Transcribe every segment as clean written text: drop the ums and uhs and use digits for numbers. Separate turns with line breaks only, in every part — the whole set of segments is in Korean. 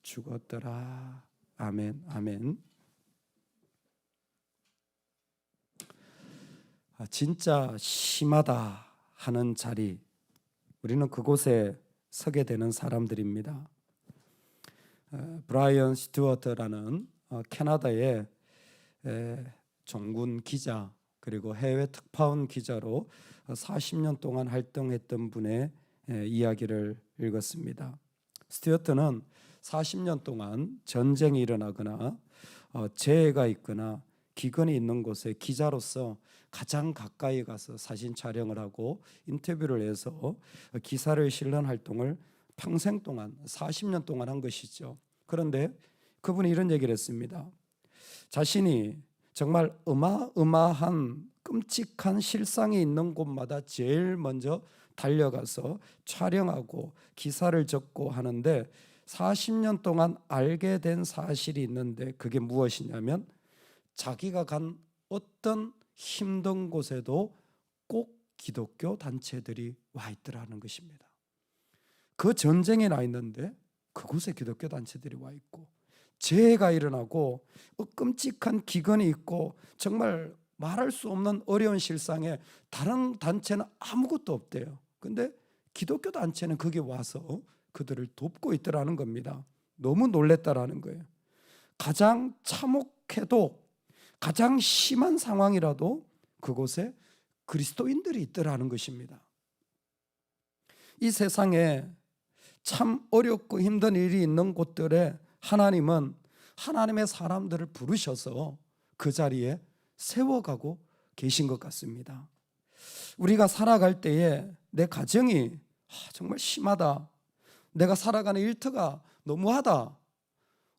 죽었더라. 아멘, 아멘. 진짜 심하다 하는 자리, 우리는 그곳에 서게 되는 사람들입니다. 브라이언 스튜어트라는 캐나다의 종군 기자 그리고 해외 특파원 기자로 40년 동안 활동했던 분의 이야기를 읽었습니다. 스튜어트는 40년 동안 전쟁이 일어나거나 재해가 있거나 기근이 있는 곳에 기자로서 가장 가까이 가서 사진 촬영을 하고 인터뷰를 해서 기사를 실는 활동을 평생 동안 40년 동안 한 것이죠. 그런데 그분이 이런 얘기를 했습니다. 자신이 정말 어마어마한 끔찍한 실상이 있는 곳마다 제일 먼저 달려가서 촬영하고 기사를 적고 하는데 40년 동안 알게 된 사실이 있는데 그게 무엇이냐면 자기가 간 어떤 힘든 곳에도 꼭 기독교 단체들이 와 있더라는 것입니다. 그 전쟁에 나 있는데 그곳에 기독교 단체들이 와 있고 재해가 일어나고 끔찍한 기근이 있고 정말 말할 수 없는 어려운 실상에 다른 단체는 아무것도 없대요. 근데 기독교 단체는 거기 와서 그들을 돕고 있더라는 겁니다. 너무 놀랬다라는 거예요. 가장 참혹해도 가장 심한 상황이라도 그곳에 그리스도인들이 있더라는 것입니다. 이 세상에 참 어렵고 힘든 일이 있는 곳들에 하나님은 하나님의 사람들을 부르셔서 그 자리에 세워가고 계신 것 같습니다. 우리가 살아갈 때에 내 가정이 정말 심하다, 내가 살아가는 일터가 너무하다,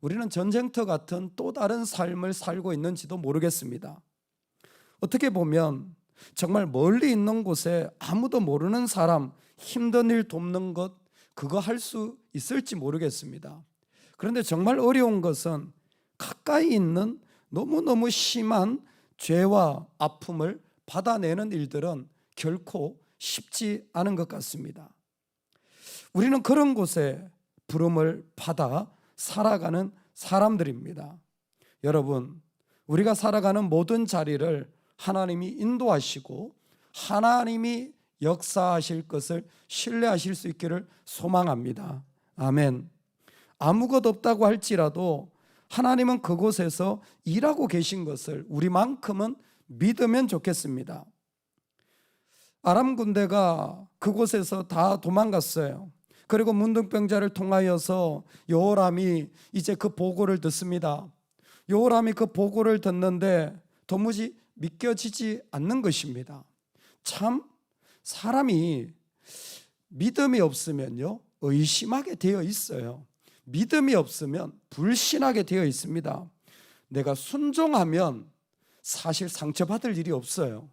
우리는 전쟁터 같은 또 다른 삶을 살고 있는지도 모르겠습니다. 어떻게 보면 정말 멀리 있는 곳에 아무도 모르는 사람 힘든 일 돕는 것, 그거 할 수 있을지 모르겠습니다. 그런데 정말 어려운 것은 가까이 있는 너무너무 심한 죄와 아픔을 받아내는 일들은 결코 쉽지 않은 것 같습니다. 우리는 그런 곳에 부름을 받아 살아가는 사람들입니다. 여러분, 우리가 살아가는 모든 자리를 하나님이 인도하시고 하나님이 역사하실 것을 신뢰하실 수 있기를 소망합니다. 아멘. 아무것도 없다고 할지라도 하나님은 그곳에서 일하고 계신 것을 우리만큼은 믿으면 좋겠습니다. 아람 군대가 그곳에서 다 도망갔어요. 그리고 문둥병자를 통하여서 여호람이 이제 그 보고를 듣습니다. 여호람이 그 보고를 듣는데 도무지 믿겨지지 않는 것입니다. 참 사람이 믿음이 없으면요 의심하게 되어 있어요. 믿음이 없으면 불신하게 되어 있습니다. 내가 순종하면 사실 상처받을 일이 없어요.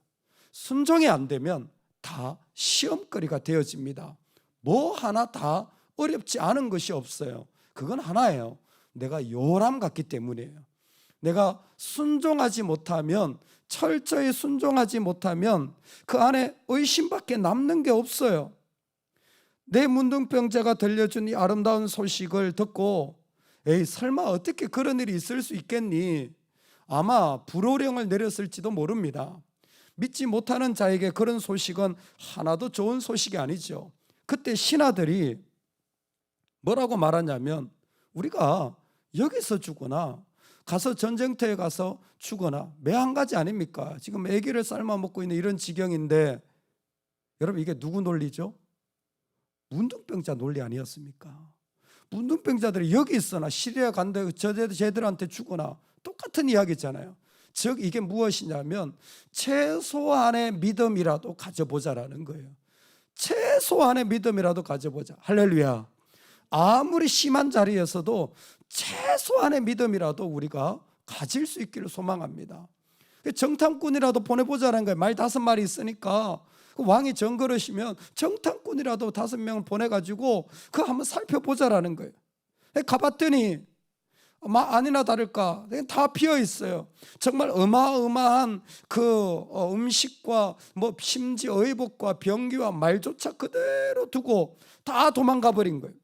순종이 안 되면 다 시험거리가 되어집니다. 뭐 하나 다 어렵지 않은 것이 없어요. 그건 하나예요. 내가 요람 같기 때문이에요. 내가 순종하지 못하면, 철저히 순종하지 못하면 그 안에 의심밖에 남는 게 없어요. 내 문둥병자가 들려준 이 아름다운 소식을 듣고 에이 설마 어떻게 그런 일이 있을 수 있겠니? 아마 불호령을 내렸을지도 모릅니다. 믿지 못하는 자에게 그런 소식은 하나도 좋은 소식이 아니죠. 그때 신하들이 뭐라고 말하냐면 우리가 여기서 죽거나 가서 전쟁터에 가서 죽거나 매한가지 아닙니까? 지금 애기를 삶아 먹고 있는 이런 지경인데 여러분 이게 누구 논리죠? 문둥병자 논리 아니었습니까? 문둥병자들이 여기 있으나 시리아 간데 쟤들한테 죽거나 똑같은 이야기잖아요. 즉 이게 무엇이냐면 최소한의 믿음이라도 가져보자라는 거예요. 최소한의 믿음이라도 가져보자. 할렐루야. 아무리 심한 자리에서도 최소한의 믿음이라도 우리가 가질 수 있기를 소망합니다. 정탐꾼이라도 보내보자는 거예요. 말 5마리 있으니까 그 왕이 정그러시면 정탐꾼이라도 5명을 보내가지고 그거 한번 살펴보자라는 거예요. 가봤더니 아니나 다를까 다 비어 있어요. 정말 어마어마한 그 음식과 뭐 심지어 의복과 병기와 말조차 그대로 두고 다 도망가 버린 거예요.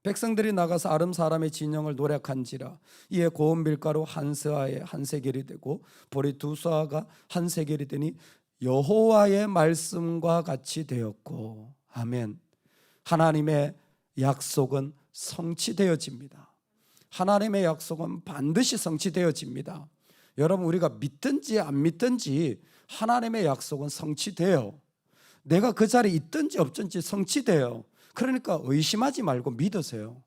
백성들이 나가서 아름 사람의 진영을 노략한지라 이에 고운 밀가루 한 스아에 한 세겔이 되고 보리 두 스아가 한 세겔이 되니 여호와의 말씀과 같이 되었고. 아멘. 하나님의 약속은 성취되어집니다. 하나님의 약속은 반드시 성취되어집니다. 여러분, 우리가 믿든지 안 믿든지 하나님의 약속은 성취돼요. 내가 그 자리에 있든지 없든지 성취돼요. 그러니까 의심하지 말고 믿으세요.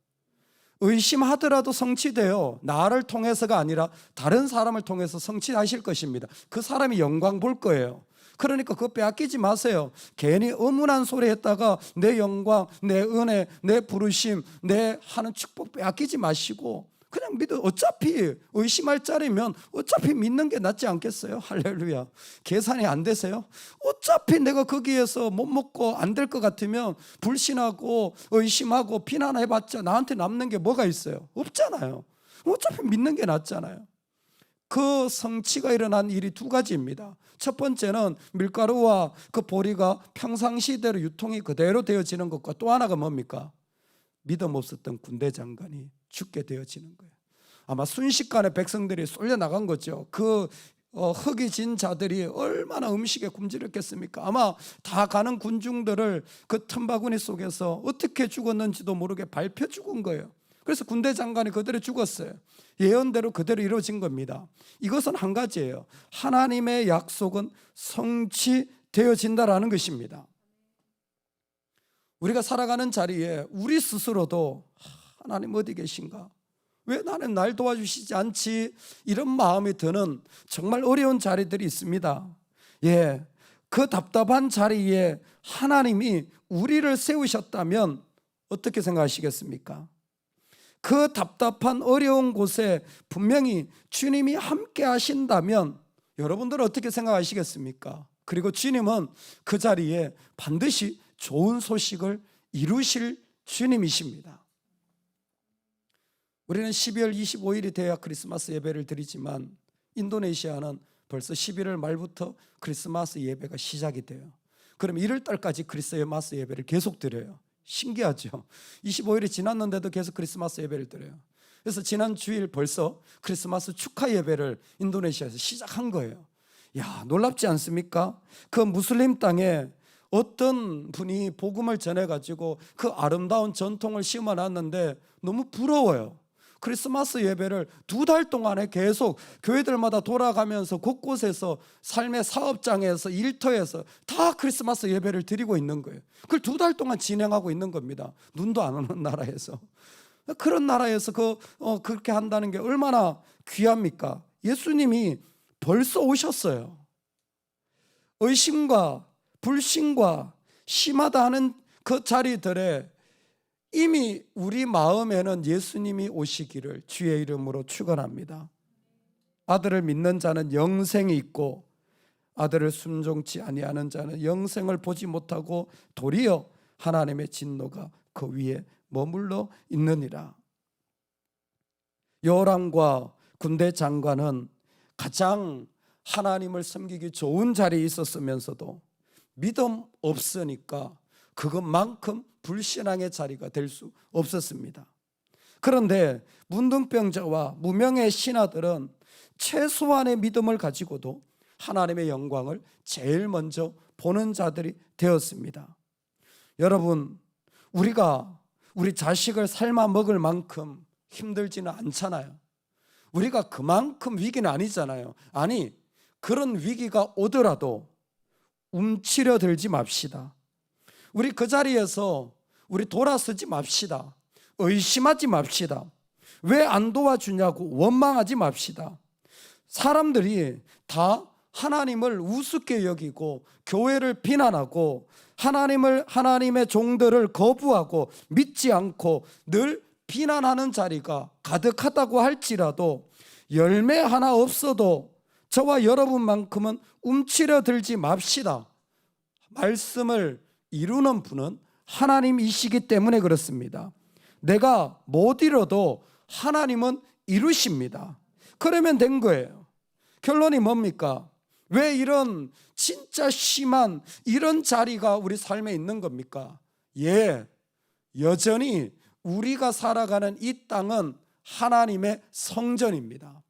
의심하더라도 성취돼요. 나를 통해서가 아니라 다른 사람을 통해서 성취하실 것입니다. 그 사람이 영광 볼 거예요. 그러니까 그거 빼앗기지 마세요. 괜히 의문한 소리 했다가 내 영광, 내 은혜, 내 부르심, 내 하는 축복 빼앗기지 마시고 그냥 믿어. 어차피 의심할 자리면 어차피 믿는 게 낫지 않겠어요? 할렐루야. 계산이 안 되세요? 어차피 내가 거기에서 못 먹고 안 될 것 같으면 불신하고 의심하고 비난해봤자 나한테 남는 게 뭐가 있어요? 없잖아요. 어차피 믿는 게 낫잖아요. 그 성취가 일어난 일이 두 가지입니다. 첫 번째는 밀가루와 그 보리가 평상시대로 유통이 그대로 되어지는 것과 또 하나가 뭡니까? 믿음 없었던 군대 장관이 죽게 되어지는 거예요. 아마 순식간에 백성들이 쏠려 나간 거죠. 그 흙이 진 자들이 얼마나 음식에 굶주렸겠습니까? 아마 다 가는 군중들을 그 틈바구니 속에서 어떻게 죽었는지도 모르게 밟혀 죽은 거예요. 그래서 군대 장관이 그대로 죽었어요. 예언대로 그대로 이루어진 겁니다. 이것은 한 가지예요. 하나님의 약속은 성취되어진다라는 것입니다. 우리가 살아가는 자리에 우리 스스로도 하나님 어디 계신가? 왜 나는 날 도와주시지 않지? 이런 마음이 드는 정말 어려운 자리들이 있습니다. 예, 그 답답한 자리에 하나님이 우리를 세우셨다면 어떻게 생각하시겠습니까? 그 답답한 어려운 곳에 분명히 주님이 함께 하신다면 여러분들은 어떻게 생각하시겠습니까? 그리고 주님은 그 자리에 반드시 좋은 소식을 이루실 주님이십니다. 우리는 12월 25일이 돼야 크리스마스 예배를 드리지만 인도네시아는 벌써 11월 말부터 크리스마스 예배가 시작이 돼요. 그럼 1월 달까지 크리스마스 예배를 계속 드려요. 신기하죠? 25일이 지났는데도 계속 크리스마스 예배를 드려요. 그래서 지난 주일 벌써 크리스마스 축하 예배를 인도네시아에서 시작한 거예요. 야, 놀랍지 않습니까? 그 무슬림 땅에 어떤 분이 복음을 전해가지고 그 아름다운 전통을 심어놨는데 너무 부러워요. 크리스마스 예배를 2달 동안에 계속 교회들마다 돌아가면서 곳곳에서 삶의 사업장에서 일터에서 다 크리스마스 예배를 드리고 있는 거예요. 그걸 2달 동안 진행하고 있는 겁니다. 눈도 안 오는 나라에서. 그런 나라에서 그렇게 한다는 게 얼마나 귀합니까? 예수님이 벌써 오셨어요. 의심과 불신과 심하다 하는 그 자리들에 이미 우리 마음에는 예수님이 오시기를 주의 이름으로 축원합니다. 아들을 믿는 자는 영생이 있고 아들을 순종치 아니하는 자는 영생을 보지 못하고 도리어 하나님의 진노가 그 위에 머물러 있느니라. 요람과 군대 장관은 가장 하나님을 섬기기 좋은 자리에 있었으면서도 믿음 없으니까 그것만큼 불신앙의 자리가 될 수 없었습니다. 그런데 문둥병자와 무명의 신하들은 최소한의 믿음을 가지고도 하나님의 영광을 제일 먼저 보는 자들이 되었습니다. 여러분, 우리가 우리 자식을 삶아 먹을 만큼 힘들지는 않잖아요. 우리가 그만큼 위기는 아니잖아요. 아니, 그런 위기가 오더라도 움츠려 들지 맙시다. 우리 그 자리에서 우리 돌아서지 맙시다. 의심하지 맙시다. 왜 안 도와주냐고 원망하지 맙시다. 사람들이 다 하나님을 우습게 여기고 교회를 비난하고 하나님의 종들을 거부하고 믿지 않고 늘 비난하는 자리가 가득하다고 할지라도 열매 하나 없어도 저와 여러분만큼은 움츠려 들지 맙시다. 말씀을 이루는 분은 하나님이시기 때문에 그렇습니다. 내가 못 이뤄도 하나님은 이루십니다. 그러면 된 거예요. 결론이 뭡니까? 왜 이런 진짜 심한 이런 자리가 우리 삶에 있는 겁니까? 예, 여전히 우리가 살아가는 이 땅은 하나님의 성전입니다.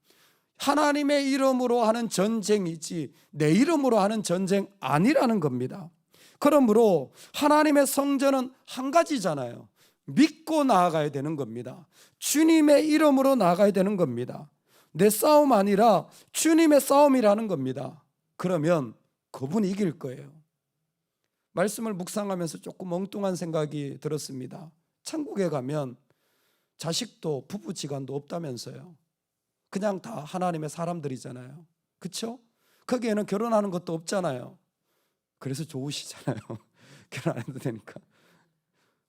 하나님의 이름으로 하는 전쟁이지 내 이름으로 하는 전쟁 아니라는 겁니다. 그러므로 하나님의 성전은 한 가지잖아요. 믿고 나아가야 되는 겁니다. 주님의 이름으로 나아가야 되는 겁니다. 내 싸움 아니라 주님의 싸움이라는 겁니다. 그러면 그분이 이길 거예요. 말씀을 묵상하면서 조금 엉뚱한 생각이 들었습니다. 천국에 가면 자식도 부부지간도 없다면서요. 그냥 다 하나님의 사람들이잖아요. 그렇죠? 거기에는 결혼하는 것도 없잖아요. 그래서 좋으시잖아요. 결혼 안 해도 되니까.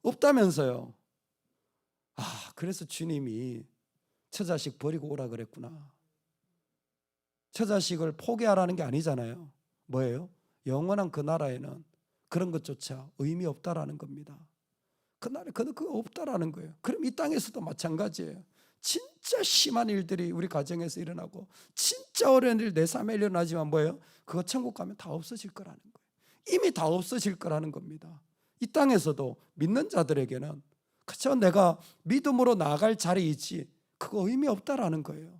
없다면서요. 그래서 주님이 처자식 버리고 오라 그랬구나. 처자식을 포기하라는 게 아니잖아요. 뭐예요? 영원한 그 나라에는 그런 것조차 의미 없다라는 겁니다. 그 나라에 그거 없다라는 거예요. 그럼 이 땅에서도 마찬가지예요. 진짜 심한 일들이 우리 가정에서 일어나고 진짜 어려운 일 내 삶에 일어나지만 뭐예요? 그거 천국 가면 다 없어질 거라는 거예요. 이미 다 없어질 거라는 겁니다. 이 땅에서도 믿는 자들에게는 그저 내가 믿음으로 나아갈 자리이지 그거 의미 없다라는 거예요.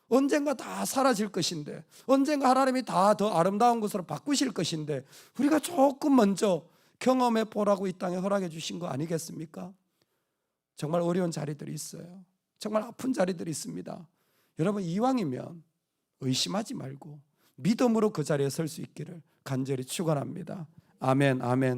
언젠가 다 사라질 것인데, 언젠가 하나님이 다 더 아름다운 것으로 바꾸실 것인데 우리가 조금 먼저 경험해 보라고 이 땅에 허락해 주신 거 아니겠습니까? 정말 어려운 자리들이 있어요. 정말 아픈 자리들이 있습니다. 여러분, 이왕이면 의심하지 말고 믿음으로 그 자리에 설 수 있기를 간절히 축원합니다. 아멘, 아멘.